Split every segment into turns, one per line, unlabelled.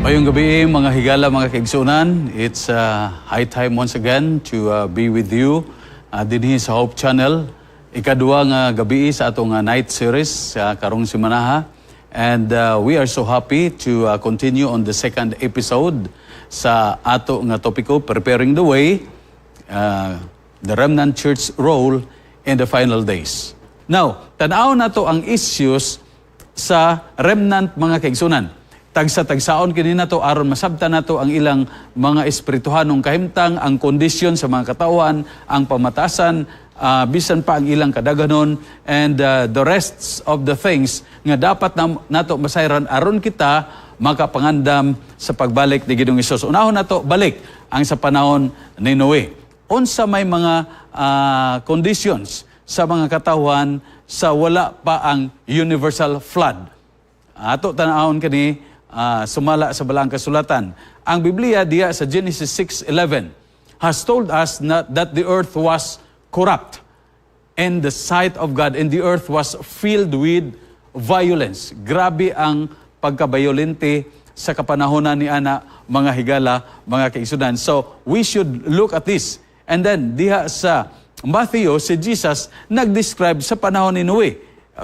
Mayong gabi mga higala, mga kaigsunan. It's high time once again to be with you dinhi sa Hope Channel. Ikaduha nga gabi sa atong night series karong simanaha. And we are so happy to continue on the second episode sa ato nga topiko, Preparing the Way, the Remnant Church Role in the Final Days. Now, tanaw na to ang issues sa remnant mga kaigsunan. Tagsa-tagsaon kini nato aron masabtan nato ang ilang mga espirituhanong kahimtang, ang kondisyon sa mga katawhan, ang pamatasan, bisan pa ang ilang kadaganon, and the rest of the things nga dapat nato masayran aron kita makapangandam sa pagbalik ni Ginoong Hesus. Unahon nato balik ang sa panahon ni Noe. Unsa may mga conditions sa mga katawhan sa wala pa ang universal flood. Ato tanahon kani sumala sa balang kasulatan. Ang Biblia diya sa Genesis 6:11 has told us that the earth was corrupt in the sight of God, and the earth was filled with violence. Grabe ang pagkabayolente sa kapanahonan ni ana, mga higala, mga kaigsunan. So we should look at this. And then diha sa Matthew, si Jesus nag-describe sa panahon ni Noe.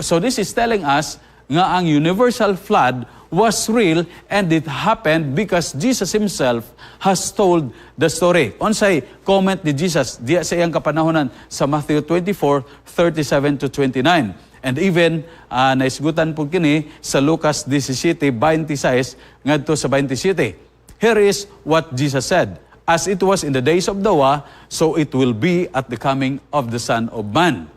So this is telling us nga ang universal flood was real, and it happened because Jesus himself has told the story. Unsay comment ni Jesus diya sa iyang kapanahonan sa Matthew 24:37-29. And even naisgutan po kini sa Lucas 17:26 ngadto sa 27. Here is what Jesus said: "As it was in the days of Noah, so it will be at the coming of the Son of Man.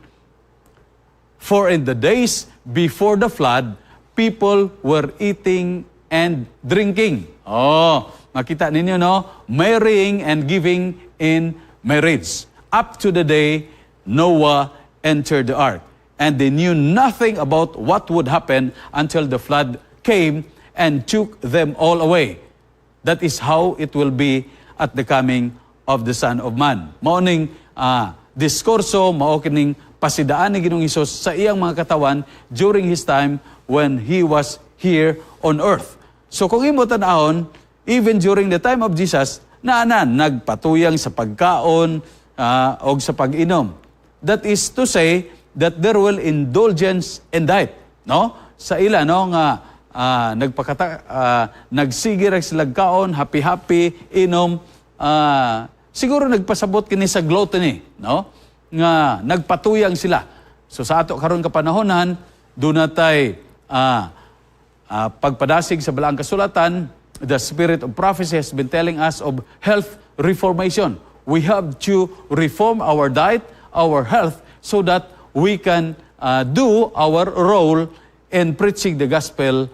For in the days before the flood, people were eating and drinking." Oh, makita ninyo no? Marrying and giving in marriage. Up to the day Noah entered the ark. And they knew nothing about what would happen until the flood came and took them all away. That is how it will be at the coming of the Son of Man. Maoning diskurso, maokining pasidaan ni Ginoong Hesus sa iyang mga katawan during His time when He was here on earth. So kung imo tan-ahon, even during the time of Jesus, nagpatuyang sa pagkaon o sa pag-inom. That is to say that there will indulgence in diet, no? Sa ila no nga nagsigir sila kaon, happy-happy, inom, siguro nagpasabot kini sa gluttony, no? Nga nagpatuyang sila. So sa ato karon kapanahonan, doon natay pagpadasig sa balaang kasulatan, the spirit of prophecy has been telling us of health reformation. We have to reform our diet, our health, so that we can do our role in preaching the gospel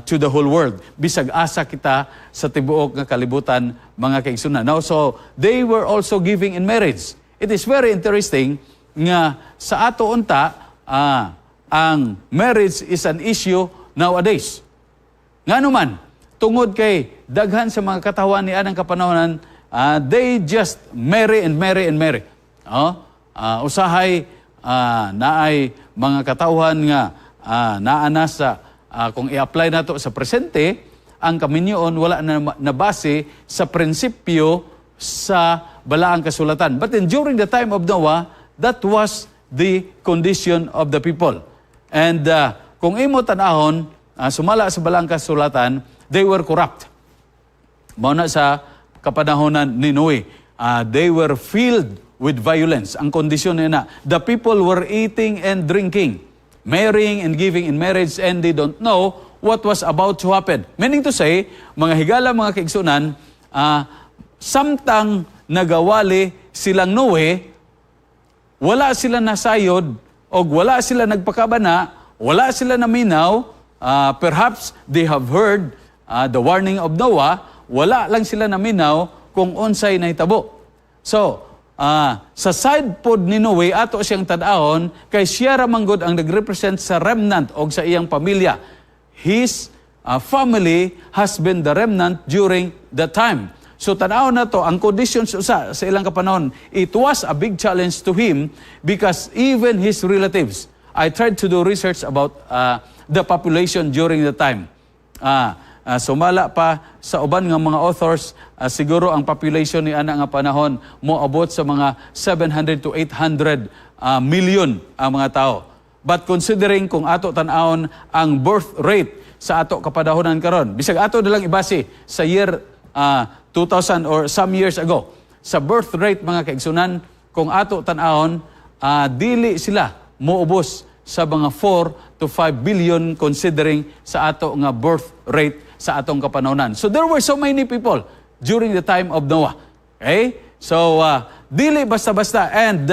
to the whole world. Bisag asa kita sa tibuok nga kalibutan, mga kaigsunan. Now, so they were also giving in marriage. It is very interesting nga sa ato unta, ang marriage is an issue nowadays. Nga naman, tungod kay daghan sa mga katawan ni anang kapanahonan, they just marry and marry and marry. Usahay naay mga katawhan nga naana sa kung i-apply nato sa presente, ang kaminyoon wala na nabase sa prinsipyo sa balaang kasulatan. But then during the time of Noah, that was the condition of the people. And kung imo tan-ahon, sumala sa balaang kasulatan, they were corrupt. Mao na sa kapanahonan ni Noe, they were filled with violence. Ang kondisyon na the people were eating and drinking, marrying and giving in marriage, and they don't know what was about to happen. Meaning to say, mga higala, mga kaigsunan, samtang nagawali silang Noe, wala sila nasayod, o wala sila nagpakabana, wala sila naminaw, perhaps they have heard the warning of Noah, wala lang sila naminaw kung unsay nahitabo. So, sa side pod ni Noe, ato siyang tad-ahon, kay siya ramanggod ang nag-represent sa remnant o sa iyang pamilya. His family has been the remnant during that time. So tanaw na to, ang conditions sa ilang kapanahon, it was a big challenge to him because even his relatives, I tried to do research about the population during the time. sumala pa sa uban nga mga authors, siguro ang population ni ana nga panahon moabot sa mga 700 to 800 million ang mga tao. But considering kung ato tan-awon ang birth rate sa ato kapadahonan karon, bisag ato nilang ibase sa year 2000 or some years ago, sa birth rate mga kaigsunan, kung ato tan-awon, dili sila moubos sa mga 4 to 5 billion considering sa ato nga birth rate sa atong kapanahonan. So there were so many people during the time of Noah. Okay? So dili basta-basta, and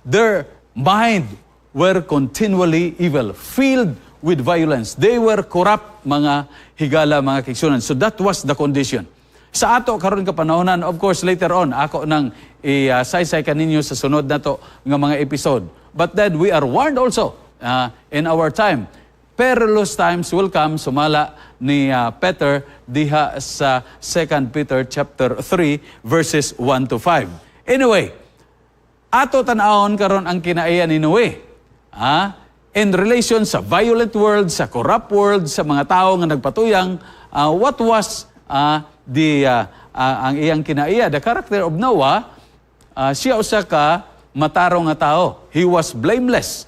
their mind were continually evil, filled with violence. They were corrupt mga higala, mga kaigsunan. So that was the condition. Sa ato karon kapanahonan, of course later on ako nang i-saysay kaninyo sa sunod na to nga mga episode. But then we are warned also in our time. Perilous times will come, sumala ni Peter diha sa 2 Peter chapter 3 verses 1 to 5. Anyway, ato tan-awon karon ang kinaiya ni Noe. In relation sa violent world, sa corrupt world, sa mga tao nga nagpatuyang, what was ang iyang kinaiya? The character of Noah, siya usa ka matarong nga tao. He was blameless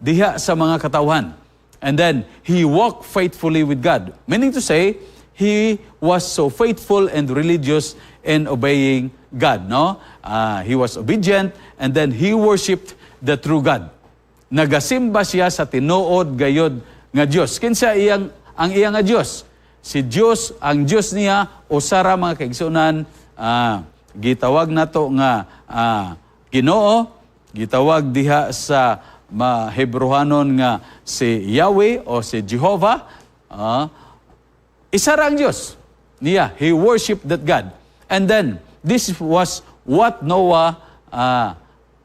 diha sa mga katawhan. And then, he walked faithfully with God. Meaning to say, he was so faithful and religious in obeying God. No? He was obedient, and then he worshipped the true God. Nagasimba siya sa tinuod gayod nga Dios. Kinsa ang iyang nga Dios? Si Dios, ang Dios niya, usara mga kaigsunan, gitawag nato nga Ginoo, gitawag diha sa Hebrewanon nga si Yahweh o si Jehovah. Isa ra ang Dios niya. He worshiped that God. And then, this was what Noah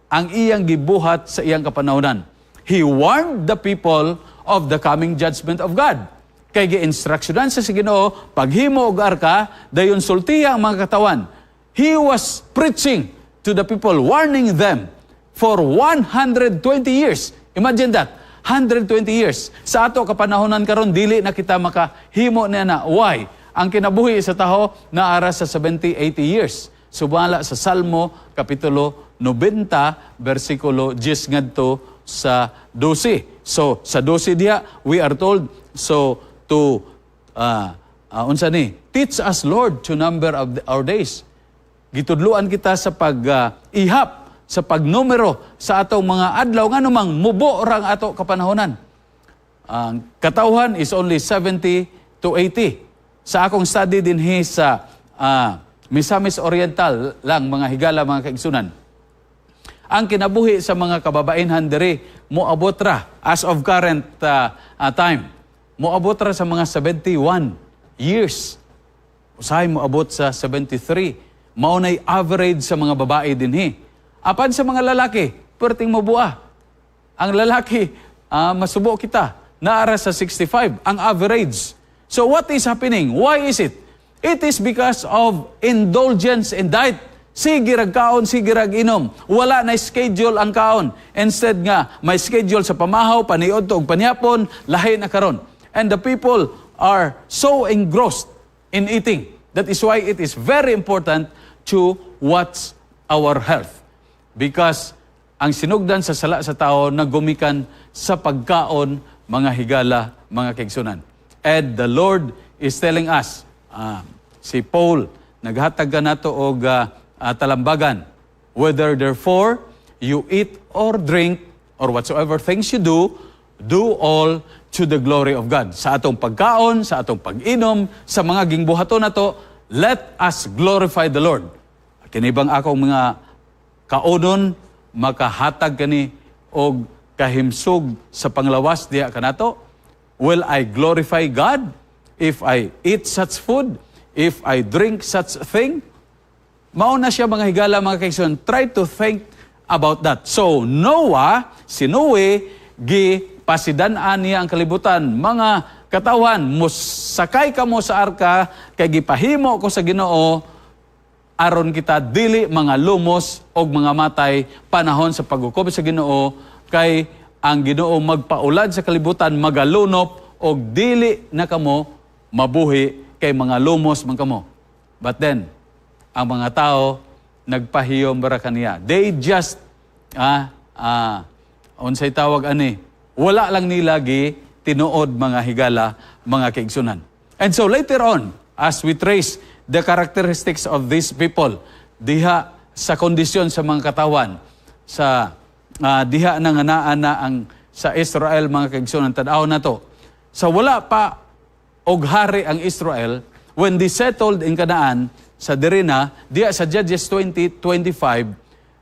ang iyang gibuhat sa iyang kapanahonan. He warned the people of the coming judgment of God. Kay gi-instructionan sa Ginoo, paghimo og arka, dayon sultiya ang mga katawan. He was preaching to the people, warning them for 120 years. Imagine that, 120 years. Sa ato kapanahonan karon dili na kita makahimo niya na. Why? Ang kinabuhi sa taho naara sa 70, 80 years. Sumala sa Salmo kapitulo 90 versikulo 10 ngadto sa 12. So sa 12 diha we are told to unsa ni? Teach us, Lord, to number of our days. Gitudluan kita sa pag-ihap, sa pagnumero sa atong mga adlaw nga namang mubo rang ato kapanahonan. Ang katawhan is only 70 to 80. Sa akong study dinhi sa Misamis Oriental lang mga higala, mga kaigsunan, ang kinabuhi sa mga kababainhan diri moabot ra as of current time, moabot ra sa mga 71 years. Usahay moabot sa 73. Maunay average sa mga babae dinhi. Apan sa mga lalaki, perting mabua. Ang lalaki, masubo kita, naara sa 65, ang average. So what is happening? Why is it? It is because of indulgence in diet. Sige rag kaon, sige rag inom. Wala na schedule ang kaon. Instead nga, may schedule sa pamahaw, paniod to og panyapon, lahi na karon. And the people are so engrossed in eating. That is why it is very important to watch our health. Because ang sinugdan sa sala sa tao nagumikan sa pagkaon, mga higala, mga kaigsunan. And the Lord is telling us, si Paul, naghatag ka nato og talambagan, whether therefore you eat or drink or whatsoever things you do all to the glory of God. Sa atong pagkaon, sa atong pag-inom, sa mga gingbuhaton nato, let us glorify the Lord. Kinibang akong mga kaunon, makahatag kani og kahimsog sa panglawas diha kanato. Will I glorify God if I eat such food? If I drink such thing? Mauna siya mga higala, mga kaigsunan. Try to think about that. So, Noah, si Noe, pasidan-an niya ang kalibutan. Mga katawan, musakay ka mo sa arka, kay gipahimo ko sa Ginoo, aron kita dili mga lumos og mga matay panahon sa paghukom sa Ginoo, kay ang Ginoo magpaulad sa kalibutan, magalunop og dili na kamo mabuhi kay mga lumos man kamo. But then, ang mga tao, nagpahiyom bara kaniya. They just, unsay tawag ani, wala lang nila tinuod mga higala, mga kaigsunan. And so later on, as we trace the characteristics of these people, diha sa kondisyon sa mga katawan, sa diha nang anaan na ang sa Israel, mga kaigsunan, tanaw na to. Sa wala pa og hari ang Israel, when they settled in Canaan, sa Derina, diya sa Judges 20:25,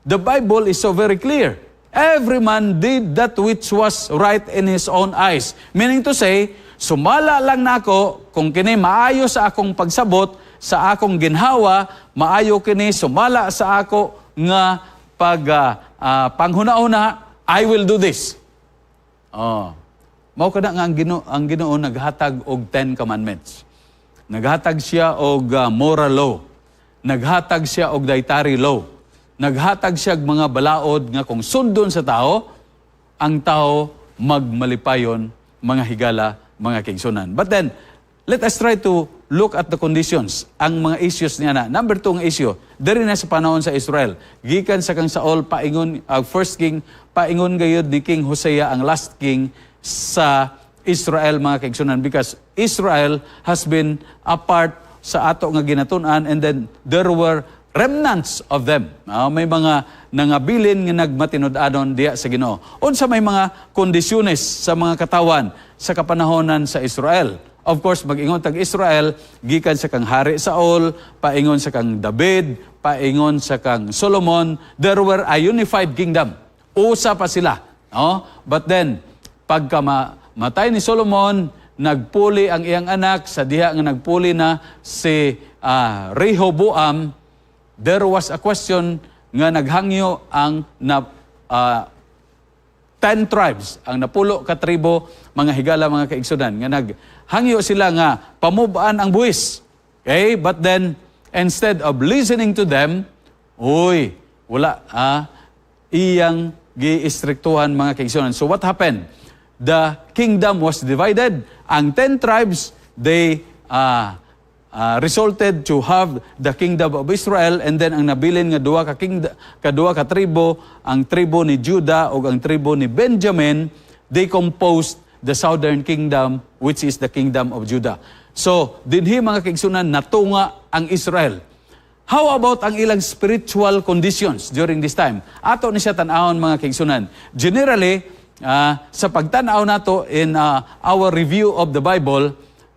the Bible is so very clear. Every man did that which was right in his own eyes. Meaning to say, sumala lang na ako kung kini maayo sa akong pagsabot, sa akong ginhawa, maayo kini sumala sa ako nga panghuna-una, I will do this. Mao kada nga ang Ginoo naghatag og 10 commandments. Naghatag siya og moral law. Naghatag siya og dietary law. Naghatag siya og mga balaod nga kung sundon sa tao, ang tao magmalipayon, mga higala, mga kaigsunan. But then, let us try to look at the conditions. Ang mga issues niya na. Number 2 ang issue, diri na sa panahon sa Israel. Gikan sa kang Saul, paingon, first king, paingon gayud ni King Hosea, ang last king sa Israel, mga kaigsunan, because Israel has been a part sa ato nga ginatun-an, and then there were remnants of them. May mga nangabilin nga nagmatinud-anon diya sa Ginoo. Unsa may mga kondisyones sa mga katawan sa kapanahonan sa Israel. Of course, mag-ingon tag Israel, gikan sa kang hari Saul, paingon sa kang David, paingon sa kang Solomon, there were a unified kingdom. Usa pa sila. But then, pagka matay ni Solomon, nagpuli ang iyang anak, sa diha nga nagpuli na si Rehoboam, there was a question nga naghangyo ang 10 tribes, ang napulo ka tribo, mga higala, mga kaigsunan, nga naghangyo sila nga pamubaan ang buwis. Okay? But then, instead of listening to them, wala, iyang gi-istriktuhan, mga kaigsunan. So what happened? The kingdom was divided. Ang 10 tribes, they resulted to have the kingdom of Israel, and then ang nabilin nga duha ka tribo, ang tribo ni Judah o ang tribo ni Benjamin, they composed the southern kingdom, which is the kingdom of Judah. So, dinhi mga kaigsunan, natunga ang Israel. How about ang ilang spiritual conditions during this time? Ato ni siya tan-awon, mga kaigsunan. Generally, sa pagtanaw nato in our review of the Bible,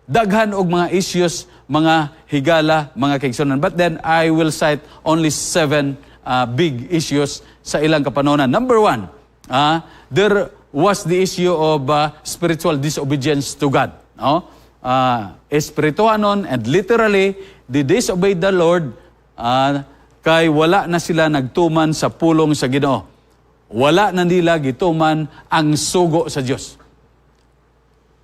daghan og mga issues, mga higala, mga kaigsunan. But then, I will cite only 7 big issues sa ilang kapanonan. Number 1, there was the issue of spiritual disobedience to God. Espirituanon and literally, they disobeyed the Lord kay wala na sila nagtuman sa pulong sa Ginoo. Wala na nila gituman ang sugo sa Diyos.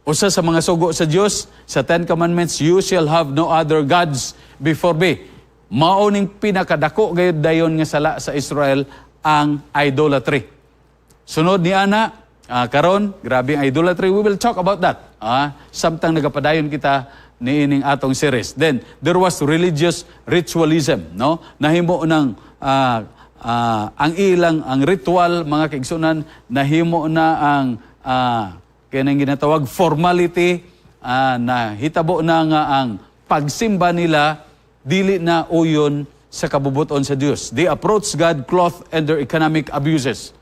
Usa sa mga sugo sa Diyos, sa 10 Commandments, you shall have no other gods before me. Mauning pinakadako gayud dayon nga sala sa Israel ang idolatry. Sunod ni ana, karon, grabe ang idolatry. We will talk about that. Samtang nagapadayon kita niining atong series. Then, there was religious ritualism. No? Nahimo ng ang ritual, mga kaigsunan, nahimo na ang kanang ginatawag formality, na hitabo na nga ang pagsimba nila dili na uyon sa kabubuton sa Dios. They approached God clothed in their economic abuses.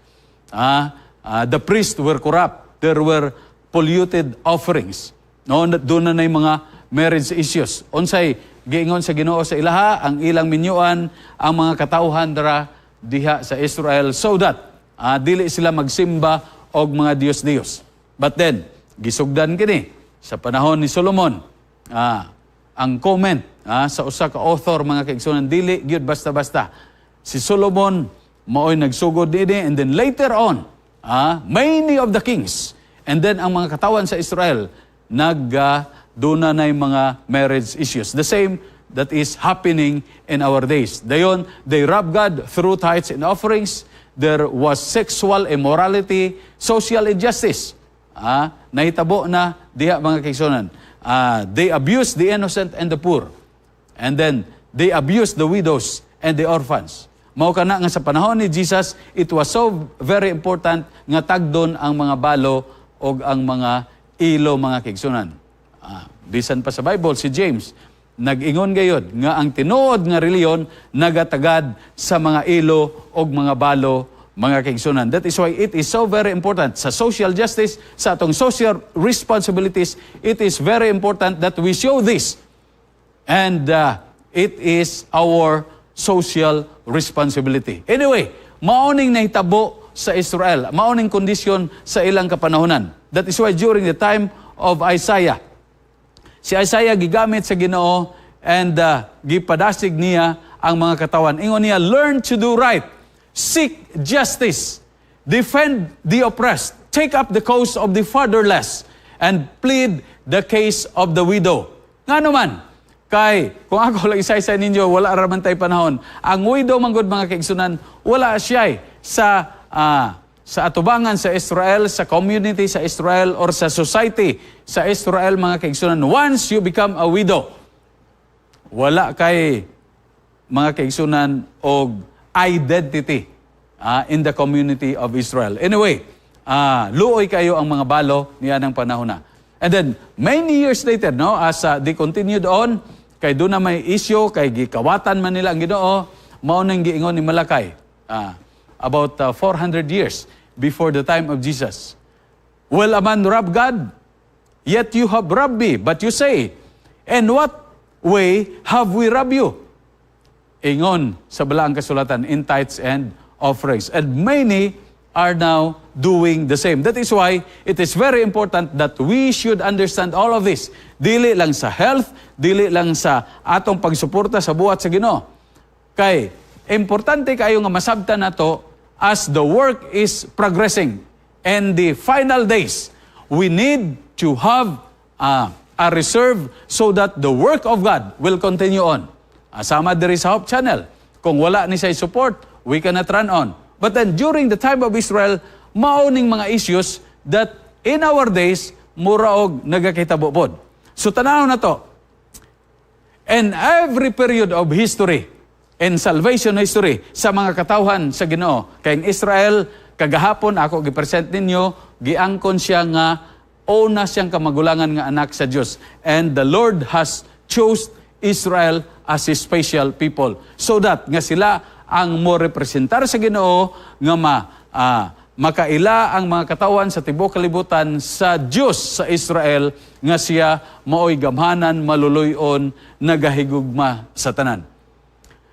The priests were corrupt. There were polluted offerings. No, doon na mga marriage issues. Unsay giingon sa Ginoo sa ilaha, ang ilang minyuan ang mga katawhan dara diha sa Israel, so that dili sila magsimba og mga Dios-Dios. But then, gisugdan kini sa panahon ni Solomon, ang comment sa usa ka author, mga kaigsunan, dili gyud basta-basta. Si Solomon maoy nagsugod dinhi, and then later on, many of the kings, and then ang mga katawan sa Israel duna na mga marriage issues. The same that is happening in our days. Dayon, they rob God through tithes and offerings. There was sexual immorality, social injustice. Nahitabo na diha, mga kaigsunan. they abuse the innocent and the poor. And then, they abuse the widows and the orphans. Mao kana nga sa panahon ni Jesus, it was so very important nga tagdon ang mga balo o ang mga ilo, mga kaigsunan. Bisan pa sa Bible, si James, nag-ingon gayod nga ang tinuod nga reliyon nagatagad sa mga ilo o mga balo, mga kaigsunan. That is why it is so very important sa social justice, sa atong social responsibilities, it is very important that we show this. And it is our social responsibility. Anyway, mauning nahitabo sa Israel, mauning kondisyon sa ilang kapanahonan. That is why during the time of Isaiah, si Isaiah gigamit sa Ginoo and gipadasig niya ang mga katawan. Ingon niya, learn to do right, seek justice, defend the oppressed, take up the cause of the fatherless, and plead the case of the widow. Nga naman, kay, kung ako lang isa-isa ninyo, wala raman tayo panahon. Ang widow manggod mga kaigsunan, wala siya sa atubangan sa Israel, sa community sa Israel, or sa society sa Israel, mga kaigsunan. Once you become a widow, wala kay mga kaigsunan o identity in the community of Israel. Anyway, luoy kayo ang mga balo niya ng panahon na. And then, many years later, no, as they continued on, kay doon na may issue, kay gikawatan man nila ang Ginoo, maunang giingon ni Malakay, about 400 years before the time of Jesus. Will a man rob God? Yet you have robbed me. But you say, in what way have we robbed you? Ingon sa balaang kasulatan, in tithes and offerings. And many are now doing the same. That is why it is very important that we should understand all of this. Dili lang sa health, dili lang sa atong pagsuporta sa buhat sa Ginoo. Kay, importante kayo nga masabtan nato as the work is progressing. And the final days, we need to have a reserve so that the work of God will continue on. Asama diri sa Hope Channel. Kung wala ni say support, we cannot run on. But then during the time of Israel, mauning mga issues that in our days, muraog nagakitabo pod. So tanaw na to. In every period of history, in salvation history, sa mga katawhan sa Ginoo, kay Israel, kagahapon ako gipresent ninyo, giangkon siya nga una siyang kamagulangan nga anak sa Dios. And the Lord has chose Israel as His special people. So that nga sila ang mo representar sa Ginoo nga makaila ang mga katawan sa tibuok kalibutan sa Diyos sa Israel nga siya maoy gamhanan, maluluyon, nagahigugma sa tanan.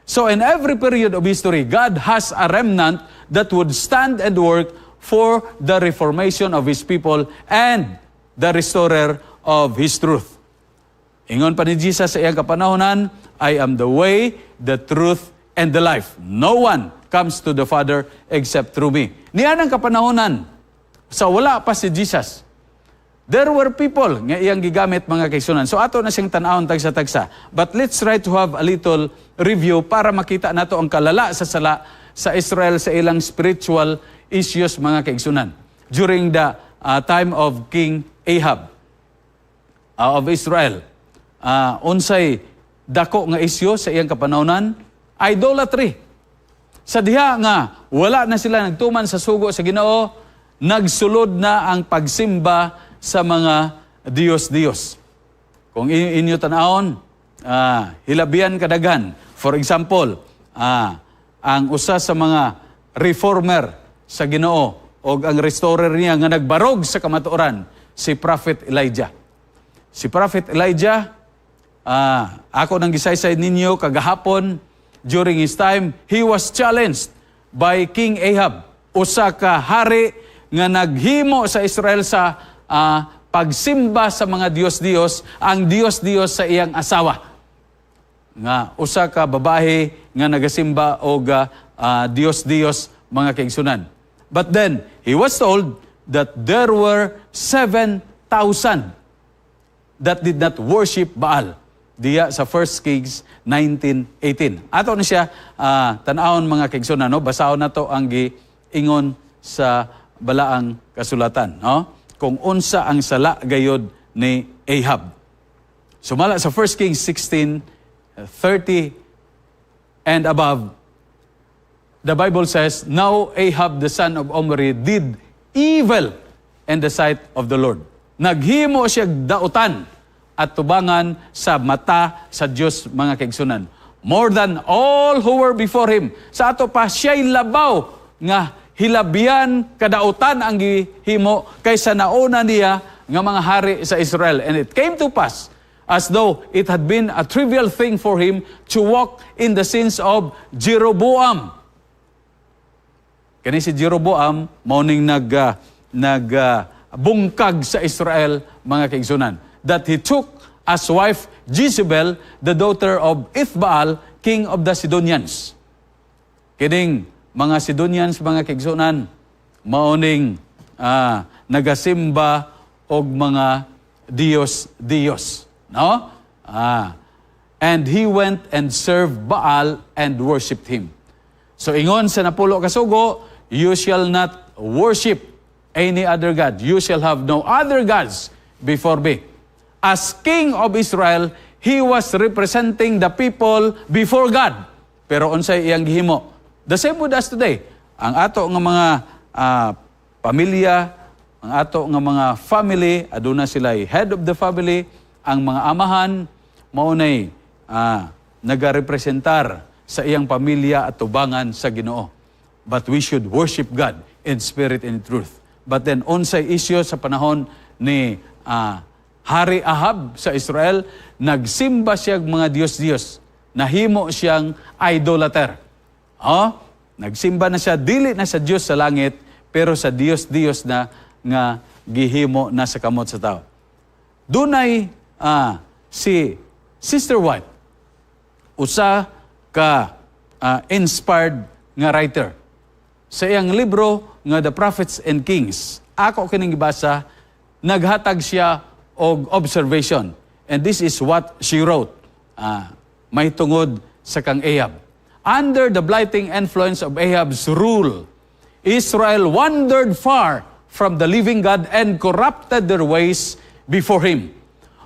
So in every period of history, God has a remnant that would stand and work for the reformation of His people and the restorer of His truth. Ingon pa ni Jesus sa iyang kapanahonan, I am the way, the truth, and the life. No one comes to the Father except through me. Niyan ang kapanahonan. So wala pa si Jesus. There were people nga iyang gigamit mga kaigsunan. So ato na siyang tanawon tagsa-tagsa. But let's try to have a little review para makita nato ang kalala sa sala sa Israel sa ilang spiritual issues mga kaigsunan. During the time of King Ahab of Israel, unsay dako nga isyu sa iyang kapanahonan? Idolatry. Sa diha nga, wala na sila nagtuman sa sugo sa Ginoo, nagsulod na ang pagsimba sa mga Diyos-Diyos. Kung inyo tanawon, hilabihan kadagan. For example, ang usa sa mga reformer sa Ginoo o ang restorer niya nga nagbarog sa kamatuoran, si Prophet Elijah. Si Prophet Elijah, ako nang gisaysay ninyo kagahapon, during his time, he was challenged by King Ahab, usa ka hari nga naghimo sa Israel sa pagsimba sa mga Diyos-Diyos, ang Diyos-Diyos sa iyang asawa. Nga usa ka babae nga nagasimba og Diyos-Diyos mga kaigsunan. But then, he was told that there were 7,000 that did not worship Baal. Diya sa 1 Kings 19:18. Ato na siya, tanawon mga kaigsunan, no? Basahon na to ang giingon sa balaang kasulatan. No? Kung unsa ang sala gayod ni Ahab. Sumala sa 1 Kings 16:30 and above, the Bible says, "Now Ahab the son of Omri did evil in the sight of the Lord." Naghimo siya dautan at tubangan sa mata sa Diyos, mga kaigsunan. More than all who were before him. Sa ato pa, siya'y labaw nga hilabian kadautan ang gihimo kaysa nauna niya nga mga hari sa Israel. And it came to pass, as though it had been a trivial thing for him to walk in the sins of Jeroboam. Kani si Jeroboam, mauning bungkag sa Israel, mga kaigsunan, that he took as wife Jezebel, the daughter of Ithbaal, king of the Sidonians. Kining mga Sidonians, mga kaigsunan, mauning nagasimba og mga Diyos. No? And he went and served Baal and worshipped him. So ingon sa napulo kasugo, you shall not worship any other God. You shall have no other gods before me. As king of Israel, he was representing the people before God. Pero unsay iyang gihimo? The same with us today. Ang ato nga mga pamilya, ang ato nga mga family, aduna sila'y head of the family, ang mga amahan, maunay nagarepresentar sa iyang pamilya at tubangan sa Ginoo. But we should worship God in spirit and in truth. But then, unsay isyo sa panahon ni Hari Ahab sa Israel, nagsimba siya mga Diyos-Diyos. Nahimo siyang idolater. Nagsimba na siya, dili na sa Diyos sa langit, pero sa Diyos-Diyos na nga gihimo na sa kamot sa tao. Dunay si Sister White, usa ka inspired nga writer. Sa iyang libro nga The Prophets and Kings, ako kining gibasa, naghatag siya og observation. And this is what she wrote. May tungod sa kang Ahab. Under the blighting influence of Ahab's rule, Israel wandered far from the living God and corrupted their ways before him.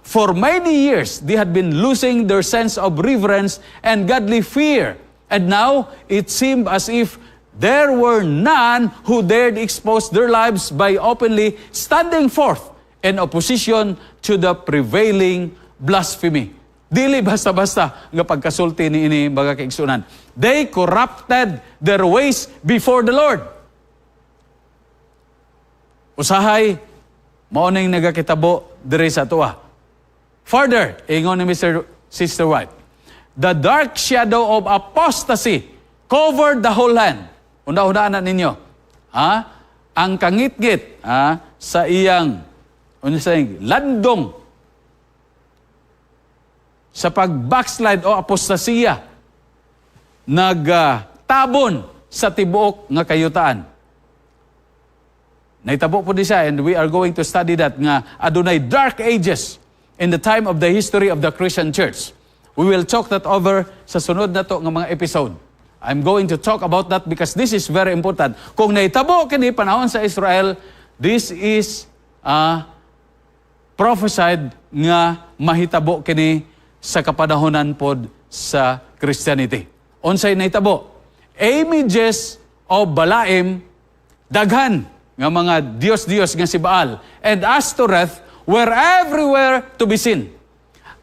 For many years, they had been losing their sense of reverence and godly fear. And now, it seemed as if there were none who dared expose their lives by openly standing forth in opposition to the prevailing blasphemy. Dili basta-basta nga pagkasulti ni ini mga kaigsunan. They corrupted their ways before the Lord. Usahay, maunang nagakitabo diri sa tuwa. Further, ingon ni Sister White, the dark shadow of apostasy covered the whole land. Una-unaan na ninyo. Ang kangit-git sa iyang landong sa pag-backslide o apostasiya nagtabon sa tibuok nga kayutaan. Naitabo po di siya, and we are going to study that nga adunay dark ages in the time of the history of the Christian church. We will talk that over sa sunod na to nga mga episode. I'm going to talk about that because this is very important. Kung naitabo kini panahon sa Israel, this is prophesied nga mahitabo kini sa kapanahonan pod sa Christianity. Unsay naitabo? Images of Balaam, daghan nga mga Diyos-Diyos nga si Baal, and Ashtoreth were everywhere to be seen.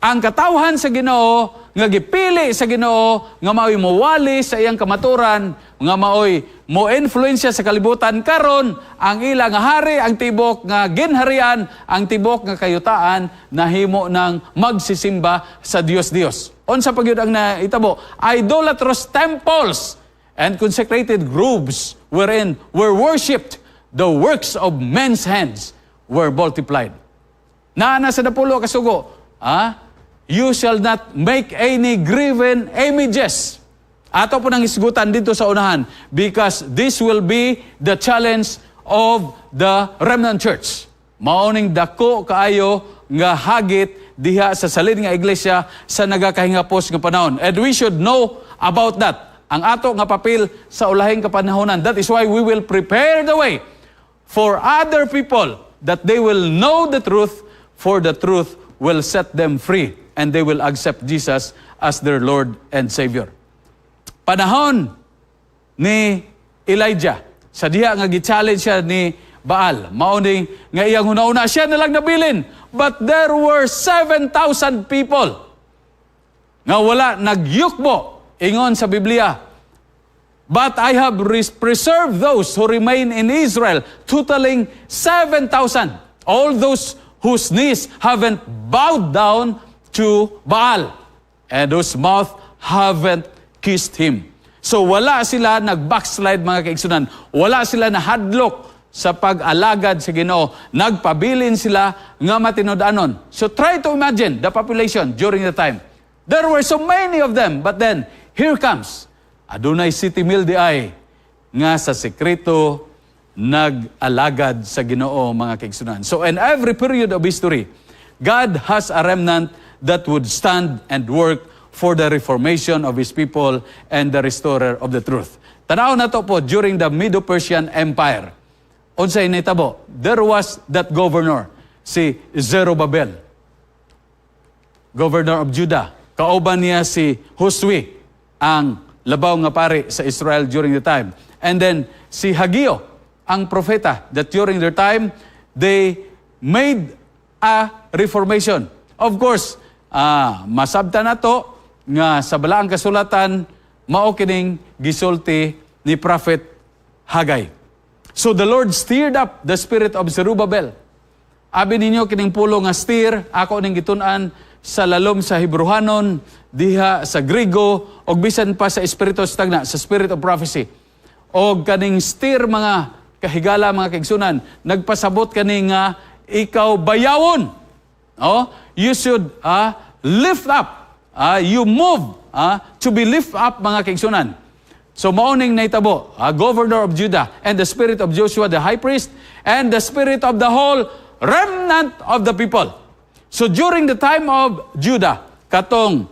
Ang katawhan sa Ginoo nga gipili sa Ginoo nga maoy mowali sa iyang kamaturan, nga maoy mo influensya sa kalibutan karon, ang ilang hari, ang tibok nga ginharian, ang tibok nga kayutaan nahimo ng magsisimba sa Dios-Dios. Unsa pagyud ang naitabo? Idolatrous temples and consecrated groves wherein were worshipped the works of men's hands were multiplied. Naana sa napulo kasugo, you shall not make any graven images. Ato po nang isgutan dito sa unahan because this will be the challenge of the remnant church. Mauning dako kaayo nga hagit diha sa salin nga iglesia sa nagakahingapos nga panahon. And we should know about that. Ang ato nga papel sa ulahing kapanahonan. That is why we will prepare the way for other people that they will know the truth, for the truth will set them free and they will accept Jesus as their Lord and Savior. Panahon ni Elijah, sa diha nga gi-challenge siya ni Baal, mauni nga iyang huna-una siya na lang nabilin. But there were 7,000 people nga wala nagyukbo, ingon sa Biblia. But I have preserved those who remain in Israel, totaling 7,000. All those whose knees haven't bowed down to Baal and whose mouth haven't kissed him. So wala sila nag-backslide, mga kaigsunan. Wala sila na hadlok sa pag-alagad sa Ginoo. Nagpabilin sila nga matinud-anon. So try to imagine the population during the time. There were so many of them, but then here comes adunay city mildiay nga sa sekreto nag-alagad sa Ginoo, mga kaigsunan. So in every period of history, God has a remnant that would stand and work for the reformation of His people and the restorer of the truth. Tanaw na to po during the Medo-Persian Empire. Unsay nitabo, there was that governor, si Zerubbabel, governor of Judah. Kauban niya si Josue, ang labaw nga pari sa Israel during the time. And then si Hagio, ang propeta, that during their time, they made a reformation. Of course, masabta na to nga sa balaang kasulatan, mao kining gisulti ni Prophet Haggai. So the Lord stirred up the spirit of Zerubbabel. Abi ninyo kining pulo nga stir, ako ning gitun-an sa lalom sa Hebrewanon, diha sa Grigo, og bisan pa sa espiritu stagna, sa spirit of prophecy. Og kaning stir, mga kahigala, mga kaigsunan, nagpasabot kani nga ikaw bayawon. Oh, you should lift up. You move to be lift up, mga kaigsunan. So maoning naitabo, governor of Judah, and the spirit of Joshua the high priest, and the spirit of the whole remnant of the people. So during the time of Judah, katong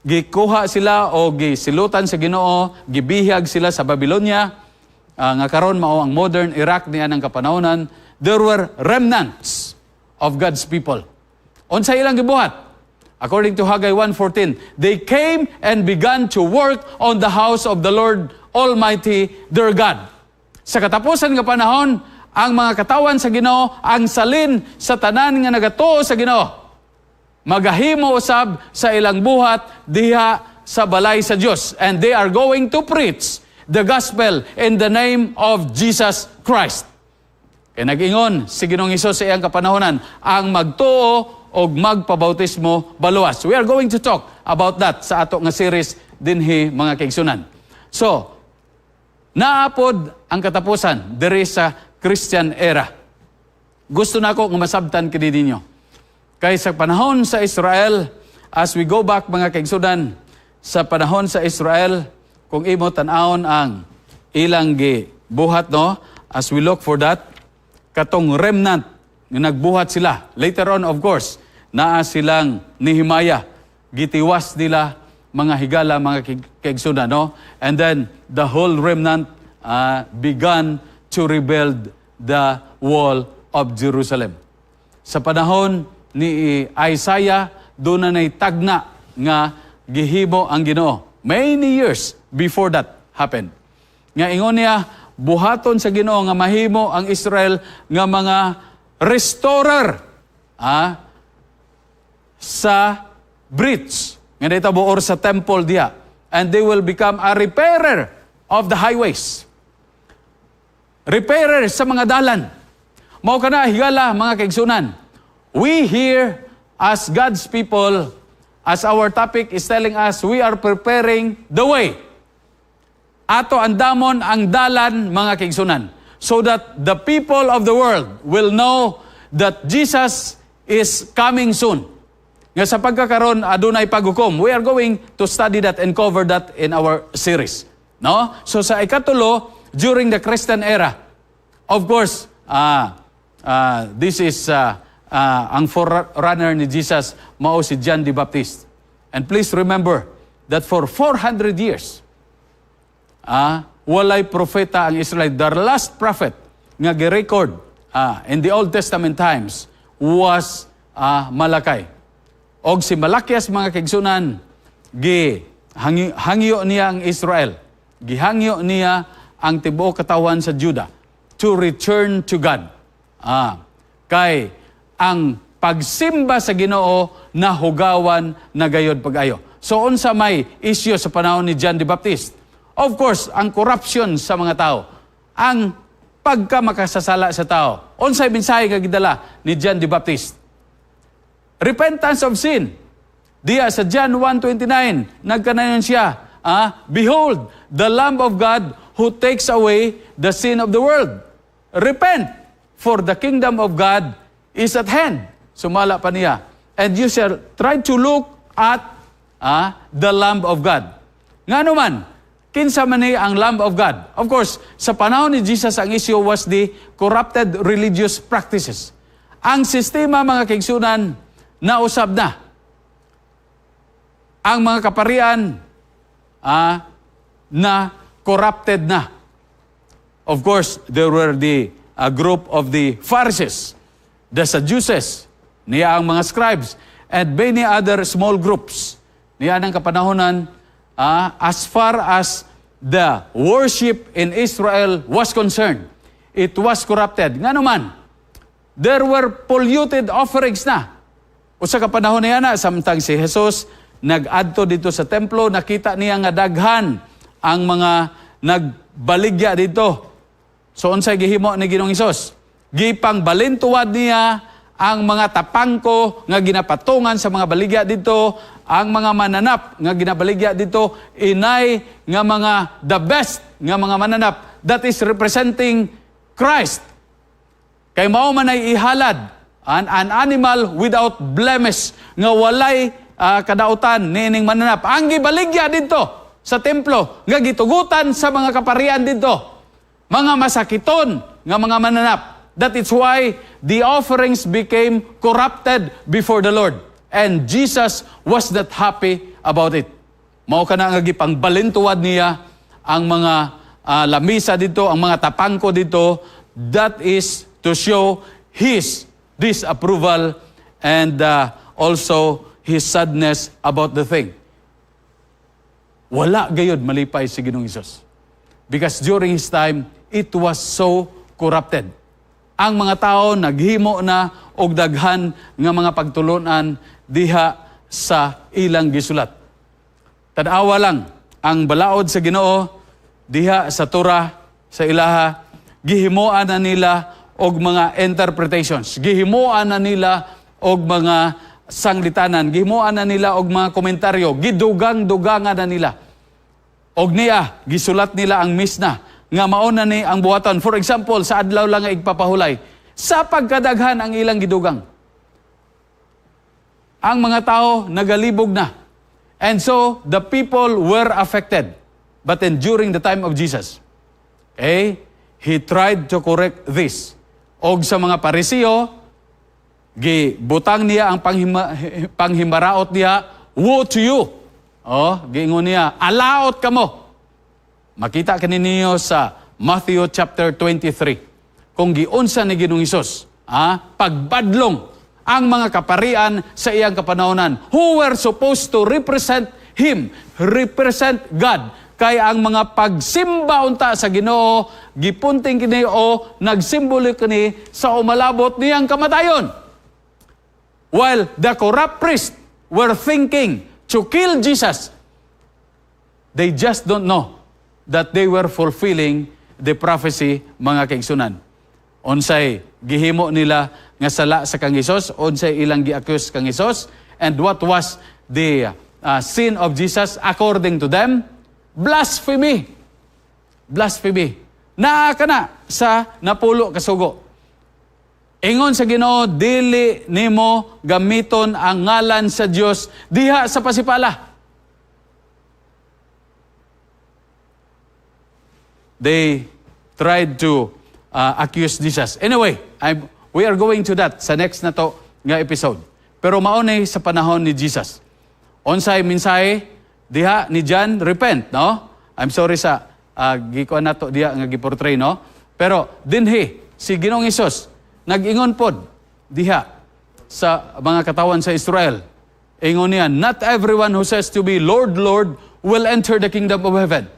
gikuha sila o gisilutan sa Ginoo, gibihag sila sa Babylonia, nga karon mao ang modern Iraq niya ng kapanahonan, there were remnants of God's people. Unsa ilang gibuhat? According to Haggai 1:14, they came and began to work on the house of the Lord Almighty, their God. Sa katapusan nga panahon, ang mga katawan sa Ginoo, ang salin sa tanan nga nagatuo sa Ginoo, magahimo usab sa ilang buhat diha sa balay sa Dios, and they are going to preach the gospel in the name of Jesus Christ. Kaya nag-ingon si Ginoong Hesus sa iyang kapanahonan, ang magtuo o magpabautismo baluwas. We are going to talk about that sa ato nga series dinhi, mga kaigsunan. So, naapod ang katapusan diri sa Christian era. Gusto na ako nga masabtan kini ninyo. Kay sa panahon sa Israel, as we go back, mga kaigsunan, sa panahon sa Israel, kung imo tan-awon ang ilang gibuhat, no, as we look for that, katong remnant nga nagbuhat sila. Later on, of course, naa silang Nehemiah. Gitiwas nila mga higala, mga kaigsunan, no? And then, the whole remnant began to rebuild the wall of Jerusalem. Sa panahon ni Isaiah, doon na tagna nga gihimo ang Ginoo. Many years before that happened. Nga ingon niya, buhaton sa Ginoo nga mahimo ang Israel nga mga restorer sa breach nga ditabo or sa temple diha, and they will become a repairer of the highways, repairer sa mga dalan. Mao kana higala, mga kaigsunan, we here as God's people, as our topic is telling us, we are preparing the way. Ato andamon ang dalan, mga kaigsunan, so that the people of the world will know that Jesus is coming soon. Nga sa pagkakaroon, adunay paghukom. We are going to study that and cover that in our series. No? So sa ikatulo, during the Christian era, of course, this is ang forerunner ni Jesus, mao si John the Baptist. And please remember that for 400 years, walay propeta ang Israel. The last prophet nga gi-record in the Old Testament times was Malakay. Og si Malakias, mga kaigsunan, hangyo niya ang Israel. Gihangyo niya ang tibuok katawan sa Judah to return to God. Kay ang pagsimba sa Ginoo na hugawan na gayod pag-ayo. So unsa may issue sa panahon ni John the Baptist? Of course, ang corruption sa mga tao, ang pagkamakasasala sa tao. Unsay mensahe nga gidala ni John the Baptist? Repentance of sin. Diya sa John 1:29, nagkanayon siya, behold, the Lamb of God who takes away the sin of the world. Repent, for the kingdom of God is at hand. Sumala pa niya. And you shall try to look at the Lamb of God. Nga naman, kinsa man ni ang Lamb of God? Of course, sa panahon ni Jesus, ang issue was the corrupted religious practices. Ang sistema, mga kaigsunan, nausab na. Ang mga kaparian na corrupted na. Of course, there were the group of the Pharisees, the Sadducees, niya ang mga scribes, and many other small groups. Niya ang kapanahonan, as far as the worship in Israel was concerned, it was corrupted. Nga naman, there were polluted offerings na. Usa ka panahon niya na, samtang si Jesus nag-adto dito sa templo, nakita niya nga daghan ang mga nagbaligya dito. So unsay gihimo ni Ginoong Hesus? Gipang balintuwad niya ang mga tapangko nga ginapatungan sa mga baligya dito, ang mga mananap nga ginabaligya dito, inay nga mga the best nga mga mananap that is representing Christ. Kay mao man ay ihalad an animal without blemish nga walay kadautan nining mananap. Ang gibaligya dito sa templo nga gitugutan sa mga kaparian dito, mga masakiton nga mga mananap. That is why the offerings became corrupted before the Lord. And Jesus was not happy about it. Mao kana nga gipangbalintuwad niya ang mga lamisa dito, ang mga tapangko dito. That is to show His disapproval and also His sadness about the thing. Wala gayud malipay si Ginoong Hesus. Because during His time, it was so corrupted. Ang mga tao naghimo na og daghan nga mga pagtulunan diha sa ilang gisulat. Tanawa lang, ang balaod sa Ginoo diha sa Torah, sa ilaha, gihimuan na nila og mga interpretations. Gihimuan na nila og mga sanglitanan. Gihimuan na nila og mga komentaryo. Gidugang-dugangan na nila. Og niya, gisulat nila ang misna nga mauna ni ang buhaton. For example, sa adlaw lang nga igpapahulay, sa pagkadaghan ang ilang gidugang. Ang mga tao nagalibog na. And so, the people were affected. But then during the time of Jesus, He tried to correct this. Og sa mga Pariseo, gibutang niya ang panghimaraot niya, woe to you. Giingon niya, alaot kamo. Makita kaninyo sa Matthew chapter 23. Kung giunsa ni Ginoong Hesus, pagbadlong ang mga kaparian sa iyang kapanahonan who were supposed to represent Him, represent God. Kaya ang mga pagsimba unta sa Ginoo, gipunting kini o nagsimbolo kini sa umalabot niyang kamatayon. While the corrupt priests were thinking to kill Jesus, they just don't know that they were fulfilling the prophecy, mga kaigsunan. Unsay gihimo nila nga sala sa kang Hesus, unsay ilang gi-accuse kang Hesus, and what was the sin of Jesus according to them? Blasphemy. Blasphemy. Naa ka na sa napulo kasugo. Ingon sa Ginoo, dili nimo gamiton ang ngalan sa Dios diha sa pasipala. They tried to accuse Jesus. Anyway, we are going to that sa next na to nga episode. Pero maunay sa panahon ni Jesus. Unsay mensahe diha ni John, repent, no? I'm sorry sa gikuan nato diha nga giportray, no? Pero dinhi si Ginoong Hesus nag-ingon pod diha sa mga katawan sa Israel. Ingon niya, not everyone who says to me, Lord, Lord, will enter the kingdom of heaven,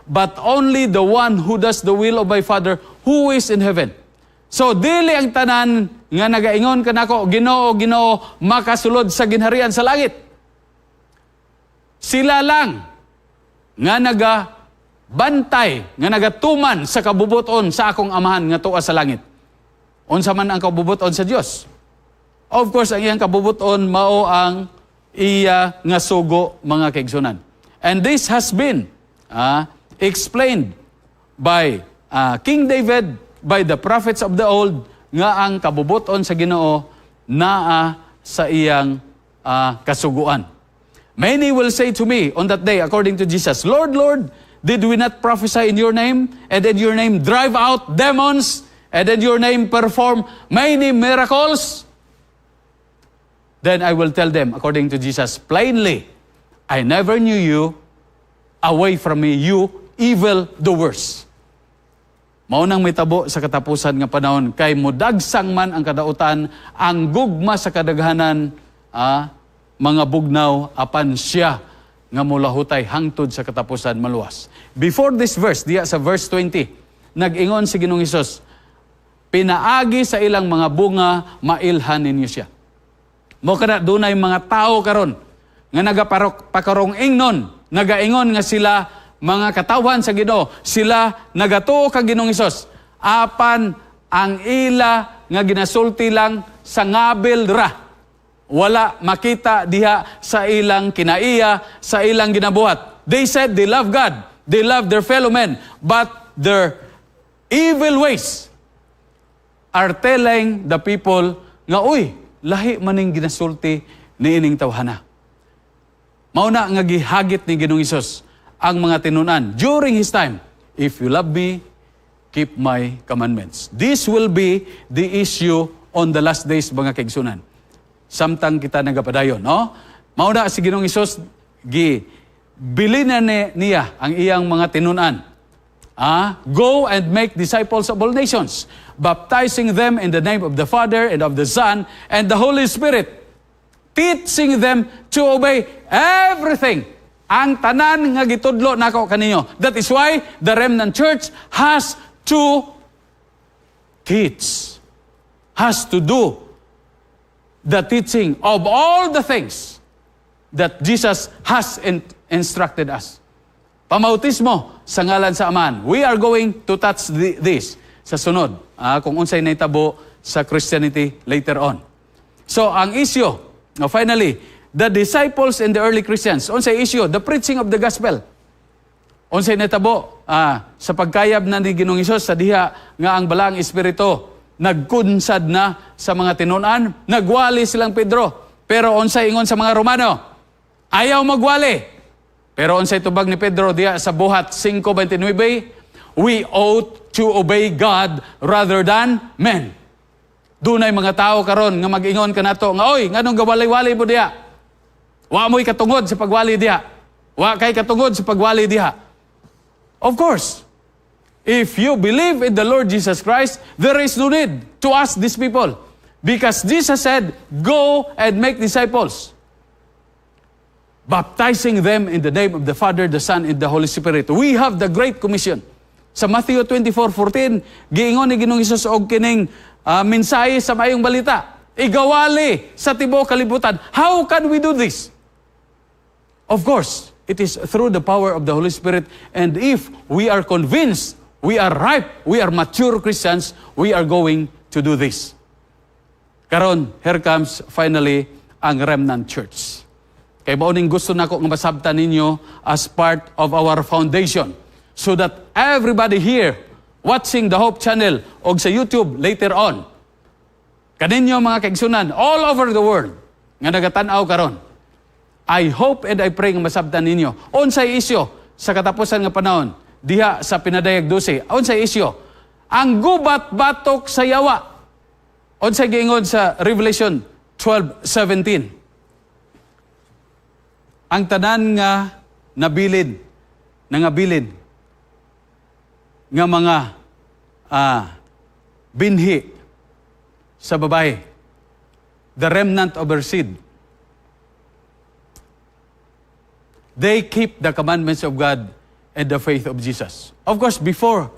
but only the one who does the will of my Father who is in heaven. So, dili ang tanan nga nagaingon ka nako, Ginoo, Ginoo, makasulod sa ginharian sa langit. Sila lang nga nagabantay, nga nagatuman sa kabubuton sa akong amahan nga tuwa sa langit. Unsa man ang kabubuton sa Dios? Of course, ang iyang kabubuton mao ang iya nga sugo, mga kaigsunan. And this has been explained by King David, by the prophets of the old, nga ang kabubuton sa Ginoo naa sa iyang kasuguan. Many will say to me on that day, according to Jesus, Lord, Lord, did we not prophesy in your name, and in your name drive out demons, and in your name perform many miracles? Then I will tell them, according to Jesus, plainly, I never knew you. Away from me, you evil doers. Maunang may tabo sa katapusan nga panahon, kay mudagsang man ang kadautan, ang gugma sa kadaghanan, mga bugnaw, apan siya nga mulahutay hangtod sa katapusan maluwas. Before this verse, diya sa verse 20, nag-ingon si Ginoong Hesus, pinaagi sa ilang mga bunga, mailhan ninyo siya. Mo kana dunay mga tao karon nga nagapakarong ingnon, nagaingon nga sila mga katawan sa Ginoo, sila nagatuo kag Ginoong Hesus. Apan ang ila nga ginasulti lang sa ngabil ra. Wala makita diha sa ilang kinaiya, sa ilang ginabuhat. They said they love God, they love their fellow men, but their evil ways are telling the people nga, uy, lahi maning ginasulti ni ining tawhana. Mauna nga gihagit ni Ginoong Hesus ang mga tinunan during His time. If you love me, keep my commandments. This will be the issue on the last days, mga kaigsunan. Samtang kita nagapadayon, no? Mauna si Ginoong Hesus, bilinan niya ang iyang mga tinunan. Go and make disciples of all nations, baptizing them in the name of the Father and of the Son and the Holy Spirit, teaching them to obey everything. Ang tanan nga gitudlo nako kaninyo. That is why the remnant church has to teach, has to do the teaching of all the things that Jesus has instructed us. Pamautismo sa ngalan sa Aman. We are going to touch this sa sunod. Kung unsay naitabo sa Christianity later on. So, ang issue, finally, the disciples and the early Christians, unsay issue, the preaching of the gospel. Unsay naitabo sa pagkayab na ni Ginoong Hesus sa diha nga ang balaang espiritu nagkunsad na sa mga tinunan, nagwali silang Pedro. Pero unsay ingon sa mga Romano, ayaw magwali. Pero unsay tubag ni Pedro diya sa Buhat 5:29, we ought to obey God rather than men. Dunay mga tao karon nga mag-ingon kanato nga, oy, nganong gawali-wali mo diya? Wa mo'y katungod sa pagwali diha. Wa kay katungod sa pagwali diha. Of course, if you believe in the Lord Jesus Christ, there is no need to ask these people. Because Jesus said, go and make disciples, baptizing them in the name of the Father, the Son, and the Holy Spirit. We have the Great Commission. Sa Matthew 24:14, giingon ni Ginoong Hesus og kining mensahe sa mayong balita. Igawali sa tibuok kalibutan. How can we do this? Of course, it is through the power of the Holy Spirit. And if we are convinced, we are ripe, we are mature Christians, we are going to do this. Karon, here comes finally ang remnant church. Kay mauning gusto nako nga masabtan ninyo as part of our foundation so that everybody here watching the Hope Channel o sa YouTube later on, kaninyo mga kaigsunan all over the world nga nagatanaw karon, I hope and I pray nga masabtan ninyo unsay isyu sa katapusan nga panahon diha sa Pinadayag 12. Unsay isyu? Ang gubat batok sa yawa. Unsay giingon sa Revelation 12:17. Ang tanan nga nabilin, nangabilin, nga mga binhi sa babae, the remnant of her seed. They keep the commandments of God and the faith of Jesus. Of course, before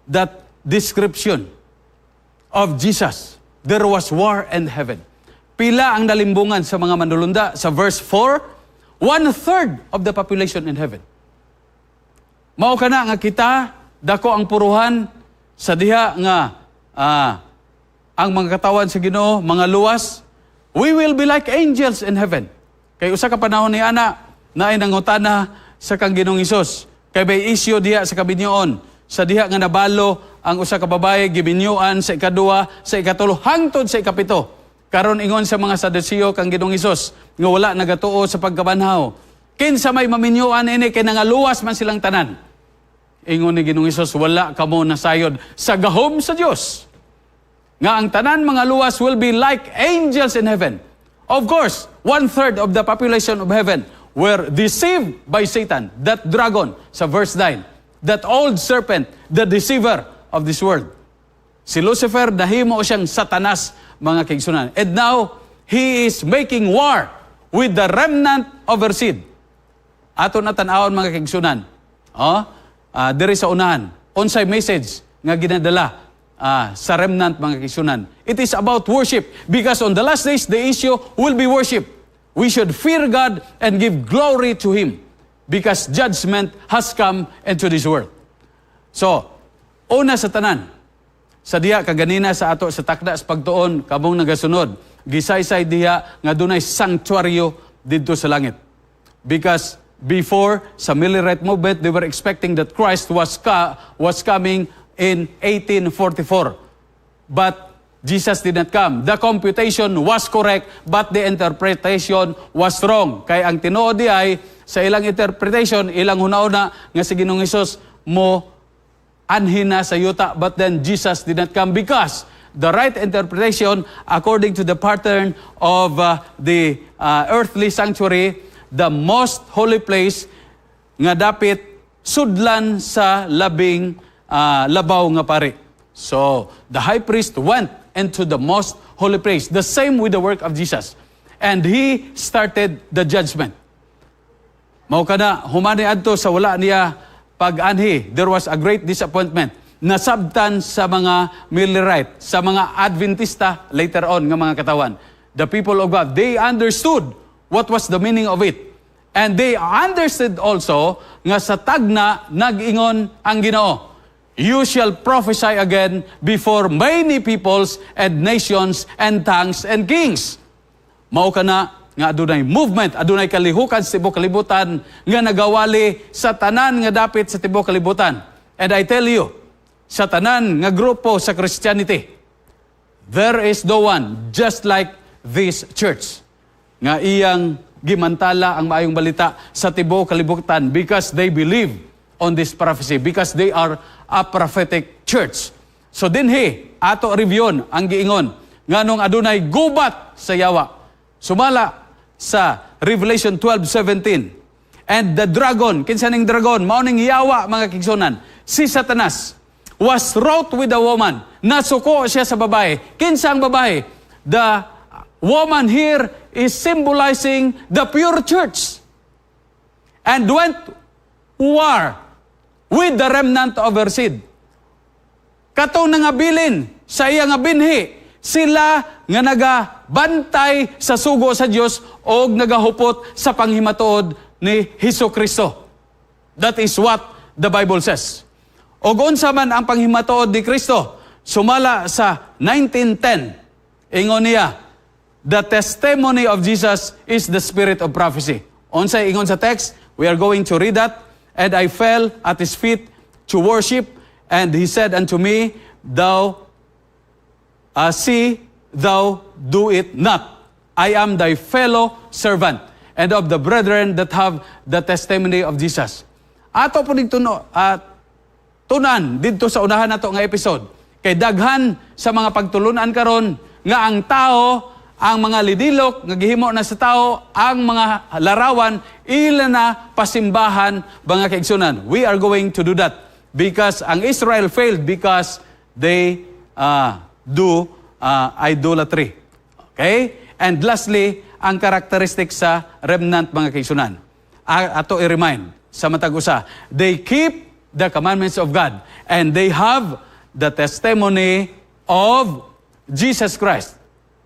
that description of Jesus, there was war in heaven. Pila ang nalimbungan sa mga manlulunda. Sa verse 4, 1/3 of the population in heaven. Mao kana nga kita, dako ang puruhan sa diha nga ang mga katawan sa Ginoo, mga luwas, we will be like angels in heaven. Kay usa ka panahon ni ana, naay nangutana sa kang Ginoong Hesus. Kay may isyu diha sa kabinyoon, sa diha nga nabalo ang usa ka babae gibinyuan sa ikaduha, sa ikatulo, hangtod sa ikapito. Karon ingon sa mga Saduceo kang Ginoong Hesus nga wala nagatuo sa pagkabanhaw. Kinsa may maminyuan ini kay nangaluwas man silang tanan. Ingon ni Ginoong Hesus, wala kamo nasayod sa gahom sa Dios. Nga ang tanan mga luwas will be like angels in heaven. Of course, 1/3 of the population of heaven were deceived by Satan, that dragon, sa verse 9, that old serpent, the deceiver of this world. Si Lucifer, nahimo siyang Satanas, mga kaigsunan. And now, he is making war with the remnant of her seed. Ato na tan-awon, mga kaigsunan. Diri sa unahan, unsay message nga ginadala sa remnant, mga kaigsunan. It is about worship, because on the last days, the issue will be worship. We should fear God and give glory to Him, because judgment has come into this world. So, una sa tanan, sa diha kaganina sa ato sa takda sa pagtuon, kamong nagasunod, gisaysay diha nga dunay sanctuaryo didto sa langit. Because before, sa Millerite movement, they were expecting that Christ was coming in 1844. But Jesus did not come. The computation was correct, but the interpretation was wrong. Kaya ang tinuod di ay, sa ilang interpretation, ilang hunauna nga si Ginoong Hesus mo anhin na sa yuta, but then Jesus did not come, because the right interpretation, according to the pattern of the earthly sanctuary, the most holy place nga dapit sudlan sa labing labaw nga pari. So, the high priest went into the most holy place. The same with the work of Jesus. And he started the judgment. Mao kana, humani adto sa wala niya pag-anhi, there was a great disappointment. Nasabtan sa mga Millerite, sa mga Adventista later on nga mga katawan. The people of God, they understood what was the meaning of it. And they understood also nga sa tagna nag-ingon ang Ginoo, you shall prophesy again before many peoples and nations and tongues and kings. Mao kana nga adunay movement, adunay kalihukan sa tibuok kalibutan nga nagawali sa tanan nga dapit sa tibuok kalibutan. And I tell you, sa tanan nga grupo sa Christianity, there is no one just like this church nga iyang gimantala ang maayong balita sa tibuok kalibutan, because they believe on this prophecy, because they are a prophetic church. So dinhi ato review ang giingon nganong adunay gubat sa yawa. Sumala sa Revelation 12:17. And the dragon, kinsa ning dragon, mao ning yawa, mga kigsunan, si Satanas was wrought with a woman. Nasuko siya sa babae. Kinsa ang babae? The woman here is symbolizing the pure church. And went war with the remnant of her seed. Katong nangabilin sa iya nga binhi, sila nga nagabantay sa sugo sa Dios o nagahupot sa panghimatuod ni Hesukristo. That is what the Bible says. Og unsa man ang panghimatuod ni Kristo, sumala sa 19:10, ingon niya, the testimony of Jesus is the spirit of prophecy. Unsay ingon sa text, we are going to read that. And I fell at his feet to worship, and he said unto me, thou do it not. I am thy fellow servant, and of the brethren that have the testimony of Jesus. Ato po dito tunan dito sa unahan nato nga episode. Kay daghan sa mga pagtulunan karon nga ang tao, ang mga lidilok, nga gihimo na sa tao, ang mga larawan, ila na pasimbahan, mga kaigsunan. We are going to do that. Because ang Israel failed because they do idolatry. Okay? And lastly, ang karakteristik sa remnant mga kaigsunan. Ato i-remind sa matag usa, they keep the commandments of God and they have the testimony of Jesus Christ.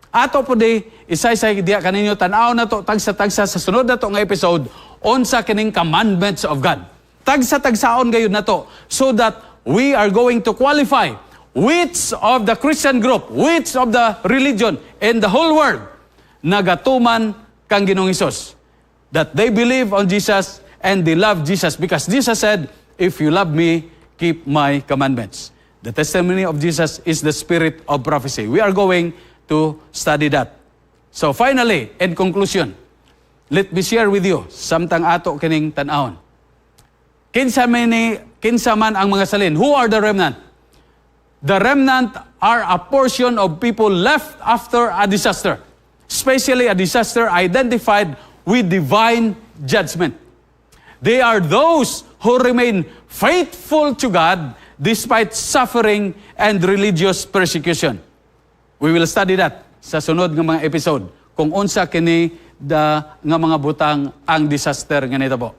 Ato po di isay-say diya kaninyo tan-aw na to tagsa-tagsa sa sunod na to nga episode unsa kining commandments of God. Tagsa-tagsaon gayud na to so that we are going to qualify which of the Christian group, which of the religion in the whole world nagatuman kang Ginoong Hesus. That they believe on Jesus and they love Jesus because Jesus said, if you love me, keep my commandments. The testimony of Jesus is the spirit of prophecy. We are going to study that. So finally, in conclusion, let me share with you samtang ato kining tan-awon. Kinsa man ang mga salin. Who are the remnant? The remnant are a portion of people left after a disaster, especially a disaster identified with divine judgment. They are those who remain faithful to God despite suffering and religious persecution. We will study that sa sunod nga mga episode kung unsa kini nga mga butang ang disaster nga nito po.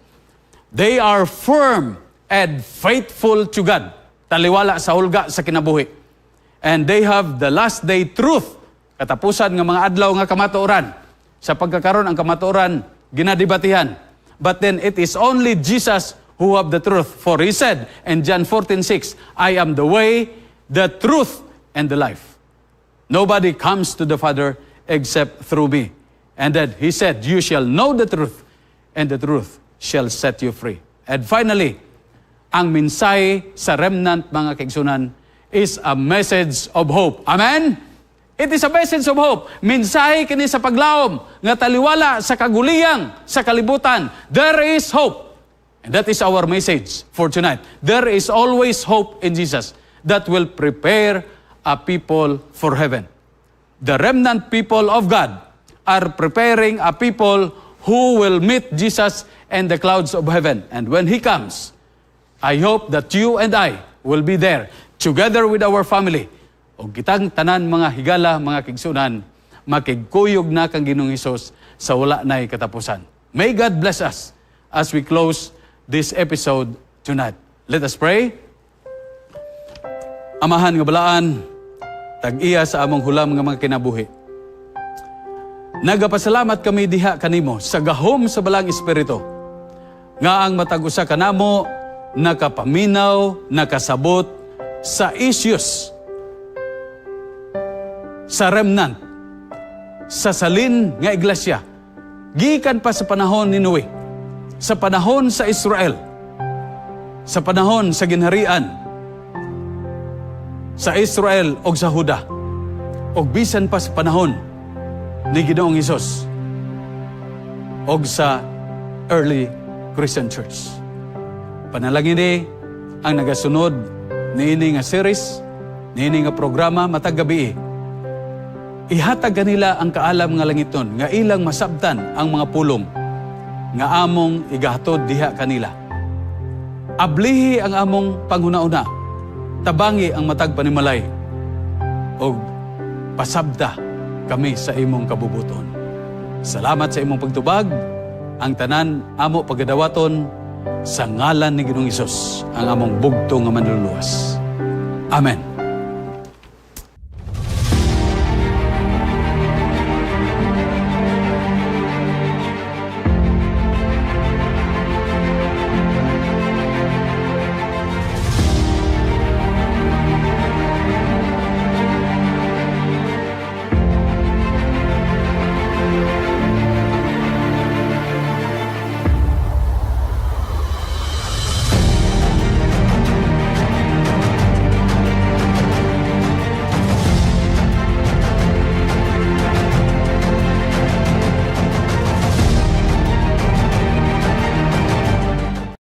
They are firm and faithful to God. Taliwala sa hulga sa kinabuhi. And they have the last day truth. Katapusan ng mga adlaw nga kamatuoran. Sa pagkakaroon ang kamatuoran, ginadibatihan. But then it is only Jesus who have the truth. For He said in John 14:6, I am the way, the truth, and the life. Nobody comes to the Father except through me. And then He said, you shall know the truth, and the truth shall set you free. And finally, ang mensahe sa remnant mga kaigsunan is a message of hope. Amen? It is a message of hope. Mensahe kini sa paglaom nga taliwala sa kaguliyang sa kalibutan. There is hope. And that is our message for tonight. There is always hope in Jesus that will prepare a people for heaven. The remnant people of God are preparing a people who will meet Jesus in the clouds of heaven. And when He comes, I hope that you and I will be there together with our family. O kitang tanan mga higala, mga kigsunan, makigkuyog na kang Ginoong Hesus sa wala na'y katapusan. May God bless us as we close this episode tonight. Let us pray. Amahan nga balaan, tag-iya sa among hulam nga mga kinabuhi. Nagapasalamat kami diha kanimo sa gahom sa balang espiritu. Nga ang matag-usa kanamo nakapaminaw, nakasabot sa issues, sa remnant, sa salin nga iglesia. Gikan pa sa panahon ni Noe, sa panahon sa Israel, sa panahon sa ginharian, sa Israel o sa Huda, o bisan pa sa panahon ni Ginoong Hesus o sa early Christian Church. Panalangin ni ang nagasunod niini nga series, niini nga programa matag gabi. Ihatag kanila ang kaalam nga langiton nga ilang masabtan ang mga pulong nga among igahatod diha kanila. Ablihi ang among panghuna-una, tabangi ang matag panimalay, o pasabda kami sa imong kabubuton. Salamat sa imong pagtubag, ang tanan amo pagadawaton sa ngalan ni Ginoong Hesus, ang among bugtong nga manluluwas. Amen.